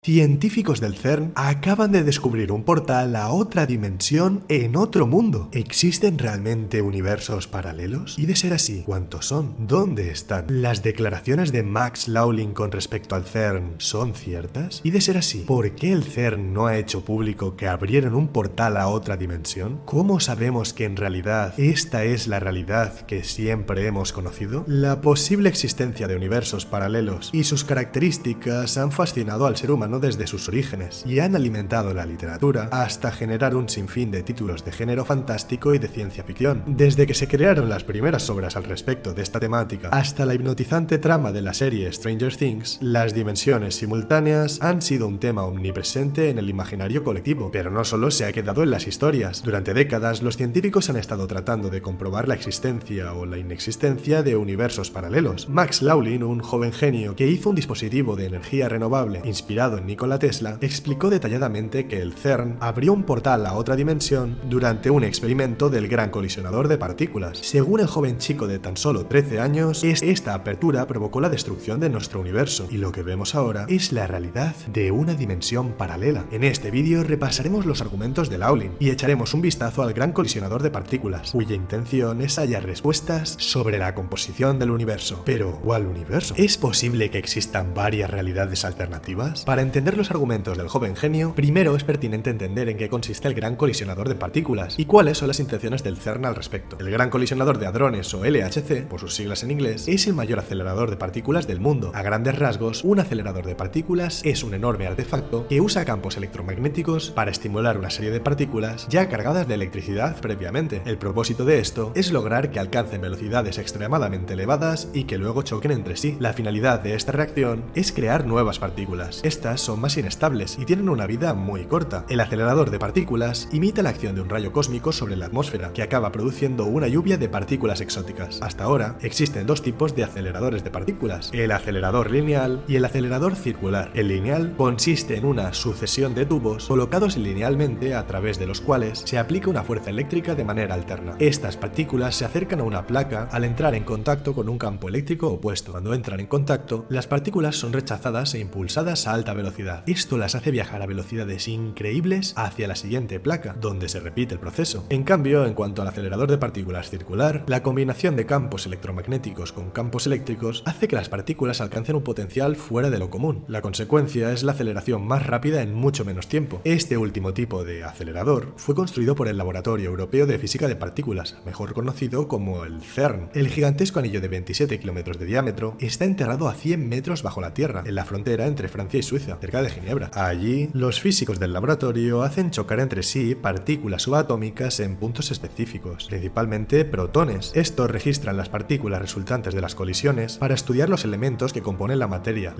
Científicos del CERN acaban de descubrir un portal a otra dimensión en otro mundo. ¿Existen realmente universos paralelos? Y de ser así, ¿cuántos son? ¿Dónde están? ¿Las declaraciones de Max Laughlin con respecto al CERN son ciertas? Y de ser así, ¿por qué el CERN no ha hecho público que abrieron un portal a otra dimensión? ¿Cómo sabemos que en realidad esta es la realidad que siempre hemos conocido? La posible existencia de universos paralelos y sus características han fascinado al ser humano desde sus orígenes y han alimentado la literatura hasta generar un sinfín de títulos de género fantástico y de ciencia ficción. Desde que se crearon las primeras obras al respecto de esta temática hasta la hipnotizante trama de la serie Stranger Things, las dimensiones simultáneas han sido un tema omnipresente en el imaginario colectivo, pero no solo se ha quedado en las historias. Durante décadas los científicos han estado tratando de comprobar la existencia o la inexistencia de universos paralelos. Max Laughlin, un joven genio que hizo un dispositivo de energía renovable inspirado en Nikola Tesla, explicó detalladamente que el CERN abrió un portal a otra dimensión durante un experimento del gran colisionador de partículas. Según el joven chico de tan solo 13 años, esta apertura provocó la destrucción de nuestro universo, y lo que vemos ahora es la realidad de una dimensión paralela. En este vídeo repasaremos los argumentos de Laughlin y echaremos un vistazo al gran colisionador de partículas, cuya intención es hallar respuestas sobre la composición del universo. Pero, ¿cuál universo? ¿Es posible que existan varias realidades alternativas? Para entender los argumentos del joven genio, primero es pertinente entender en qué consiste el gran colisionador de partículas y cuáles son las intenciones del CERN al respecto. El gran colisionador de hadrones o LHC, por sus siglas en inglés, es el mayor acelerador de partículas del mundo. A grandes rasgos, un acelerador de partículas es un enorme artefacto que usa campos electromagnéticos para estimular una serie de partículas ya cargadas de electricidad previamente. El propósito de esto es lograr que alcancen velocidades extremadamente elevadas y que luego choquen entre sí. La finalidad de esta reacción es crear nuevas partículas. Estas son más inestables y tienen una vida muy corta. El acelerador de partículas imita la acción de un rayo cósmico sobre la atmósfera, que acaba produciendo una lluvia de partículas exóticas. Hasta ahora existen dos tipos de aceleradores de partículas: el acelerador lineal y el acelerador circular. El lineal consiste en una sucesión de tubos colocados linealmente a través de los cuales se aplica una fuerza eléctrica de manera alterna. Estas partículas se acercan a una placa al entrar en contacto con un campo eléctrico opuesto. Cuando entran en contacto, las partículas son rechazadas e impulsadas a alta velocidad. Esto las hace viajar a velocidades increíbles hacia la siguiente placa, donde se repite el proceso. En cambio, en cuanto al acelerador de partículas circular, la combinación de campos electromagnéticos con campos eléctricos hace que las partículas alcancen un potencial fuera de lo común. La consecuencia es la aceleración más rápida en mucho menos tiempo. Este último tipo de acelerador fue construido por el Laboratorio Europeo de Física de Partículas, mejor conocido como el CERN. El gigantesco anillo de 27 kilómetros de diámetro está enterrado a 100 metros bajo la Tierra, en la frontera entre Francia y Suiza, cerca de Ginebra. Allí, los físicos del laboratorio hacen chocar entre sí partículas subatómicas en puntos específicos, principalmente protones. Estos registran las partículas resultantes de las colisiones para estudiar los elementos que componen la materia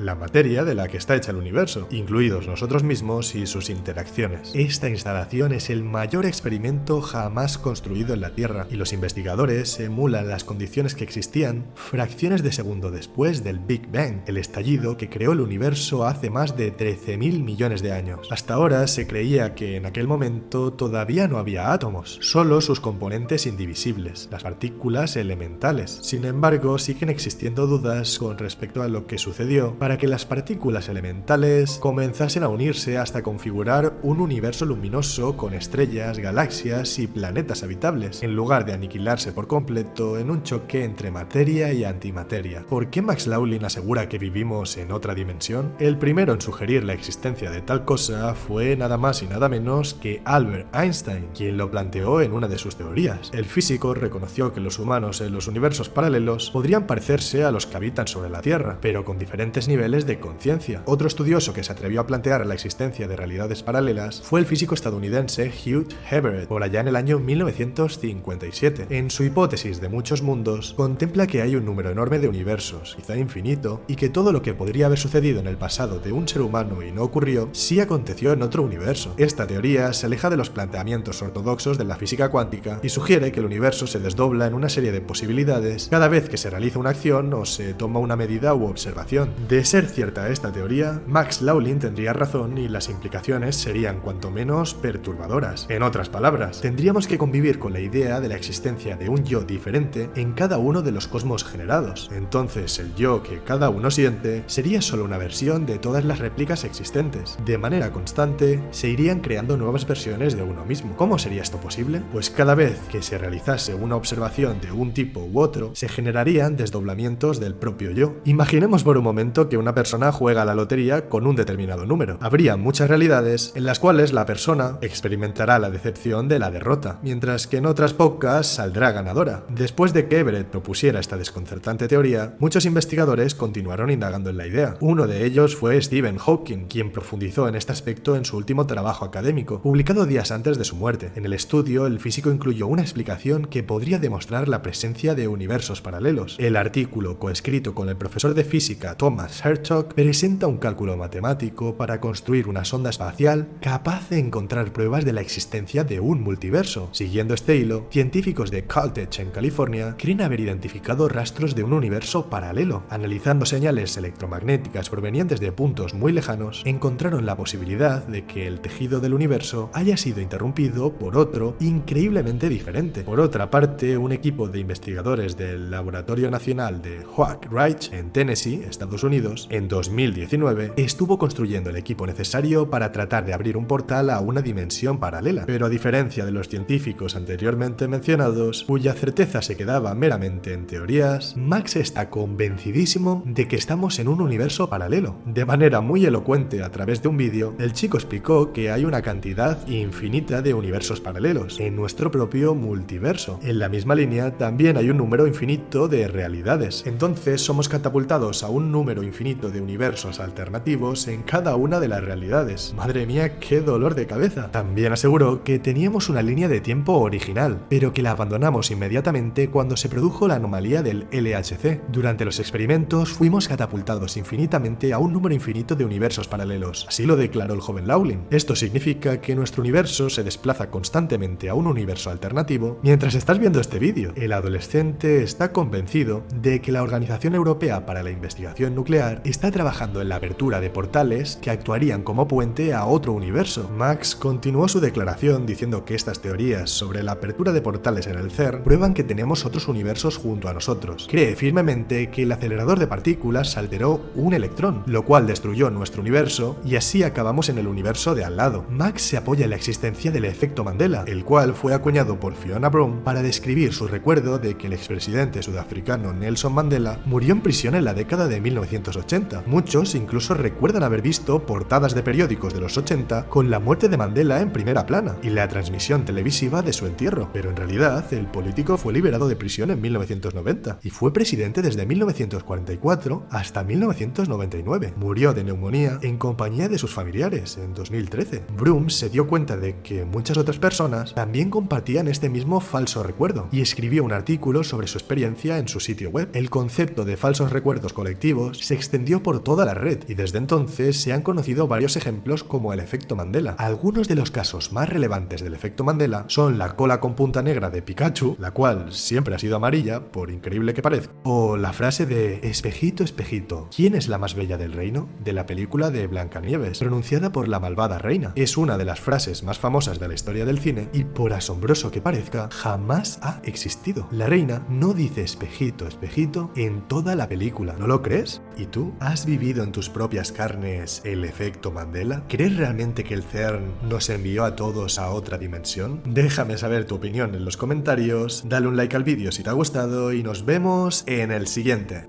de la que está hecha el universo, incluidos nosotros mismos y sus interacciones. Esta instalación es el mayor experimento jamás construido en la Tierra, y los investigadores emulan las condiciones que existían fracciones de segundo después del Big Bang, el estallido que creó el universo hace más de 13.000 millones de años. Hasta ahora se creía que en aquel momento todavía no había átomos, solo sus componentes indivisibles, las partículas elementales. Sin embargo, siguen existiendo dudas con respecto a lo que sucedió para que las partículas elementales comenzasen a unirse hasta configurar un universo luminoso con estrellas, galaxias y planetas habitables, en lugar de aniquilarse por completo en un choque entre materia y antimateria. ¿Por qué Max Laughlin asegura que vivimos en otra dimensión? El primero en sugerir la existencia de tal cosa fue nada más y nada menos que Albert Einstein, quien lo planteó en una de sus teorías. El físico reconoció que los humanos en los universos paralelos podrían parecerse a los que habitan sobre la Tierra, pero con diferentes niveles de conciencia. Otro estudioso que se atrevió a plantear la existencia de realidades paralelas fue el físico estadounidense Hugh Everett, por allá en el año 1957. En su hipótesis de muchos mundos, contempla que hay un número enorme de universos, quizá infinito, y que todo lo que podría haber sucedido en el pasado de un ser humano y no ocurrió, sí aconteció en otro universo. Esta teoría se aleja de los planteamientos ortodoxos de la física cuántica y sugiere que el universo se desdobla en una serie de posibilidades cada vez que se realiza una acción o se toma una medida u observación. De ser cierta esta teoría, Max Laughlin tendría razón y las implicaciones serían cuanto menos perturbadoras. En otras palabras, tendríamos que convivir con la idea de la existencia de un yo diferente en cada uno de los cosmos generados. Entonces, el yo que cada uno siente sería solo una versión de todas las réplicas existentes. De manera constante, se irían creando nuevas versiones de uno mismo. ¿Cómo sería esto posible? Pues cada vez que se realizase una observación de un tipo u otro, se generarían desdoblamientos del propio yo. Imaginemos por un momento que una persona juega a la lotería con un determinado número. Habría muchas realidades en las cuales la persona experimentará la decepción de la derrota, mientras que en otras pocas saldrá ganadora. Después de que Everett propusiera esta desconcertante teoría, muchos investigadores continuaron indagando en la idea. Uno de ellos fue Stephen Hawking, quien profundizó en este aspecto en su último trabajo académico, publicado días antes de su muerte. En el estudio, el físico incluyó una explicación que podría demostrar la presencia de universos paralelos. El artículo, coescrito con el profesor de física Thomas Herzog, presenta un cálculo matemático para construir una sonda espacial capaz de encontrar pruebas de la existencia de un multiverso. Siguiendo este hilo, científicos de Caltech en California creen haber identificado rastros de un universo paralelo. Analizando señales electromagnéticas provenientes de puntos muy lejanos, encontraron la posibilidad de que el tejido del universo haya sido interrumpido por otro increíblemente diferente. Por otra parte, un equipo de investigadores del Laboratorio Nacional de Oak Ridge en Tennessee, Estados Unidos, en 2019, estuvo construyendo el equipo necesario para tratar de abrir un portal a una dimensión paralela. Pero a diferencia de los científicos anteriormente mencionados, cuya certeza se quedaba meramente en teorías, Max está convencidísimo de que estamos en un universo paralelo. De manera muy elocuente a través de un vídeo, el chico explicó que hay una cantidad infinita de universos paralelos en nuestro propio multiverso. En la misma línea también hay un número infinito de realidades. Entonces somos catapultados a un número infinito de universos alternativos en cada una de las realidades. Madre mía, qué dolor de cabeza. También aseguró que teníamos una línea de tiempo original, pero que la abandonamos inmediatamente cuando se produjo la anomalía del LHC. Durante los experimentos fuimos catapultados infinitamente a un número infinito de universos paralelos. Así lo declaró el joven Lawlin. Esto significa que nuestro universo se desplaza constantemente a un universo alternativo. Mientras estás viendo este vídeo, el adolescente está convencido de que la Organización Europea para la Investigación Nuclear está trabajando en la apertura de portales que actuarían como puente a otro universo. Max continuó su declaración diciendo que estas teorías sobre la apertura de portales en el CERN prueban que tenemos otros universos junto a nosotros. Cree firmemente que el acelerador de partículas alteró un electrón, lo cual destruyó nuestro universo y así acabamos en el universo de al lado. Max se apoya en la existencia del efecto Mandela, el cual fue acuñado por Fiona Brown para describir su recuerdo de que el expresidente sudafricano Nelson Mandela murió en prisión en la década de 1980. Muchos incluso recuerdan haber visto portadas de periódicos de los 80 con la muerte de Mandela en primera plana y la transmisión televisiva de su entierro, pero en realidad el político fue liberado de prisión en 1990 y fue presidente desde 1944 hasta 1999. Murió de neumonía en compañía de sus familiares en 2013. Broom se dio cuenta de que muchas otras personas también compartían este mismo falso recuerdo y escribió un artículo sobre su experiencia en su sitio web. El concepto de falsos recuerdos colectivos se extendió por toda la red y desde entonces se han conocido varios ejemplos como el efecto Mandela. Algunos de los casos más relevantes del efecto Mandela son la cola con punta negra de Pikachu, la cual siempre ha sido amarilla, por increíble que parezca, o la frase de espejito, espejito, ¿quién es la más bella del reino?, de la película de Blancanieves, pronunciada por la malvada reina. Es una de las frases más famosas de la historia del cine y, por asombroso que parezca, jamás ha existido. La reina no dice espejito, espejito en toda la película. ¿No lo crees? ¿Y tú? ¿Has vivido en tus propias carnes el efecto Mandela? ¿Crees realmente que el CERN nos envió a todos a otra dimensión? Déjame saber tu opinión en los comentarios, dale un like al vídeo si te ha gustado y nos vemos en el siguiente.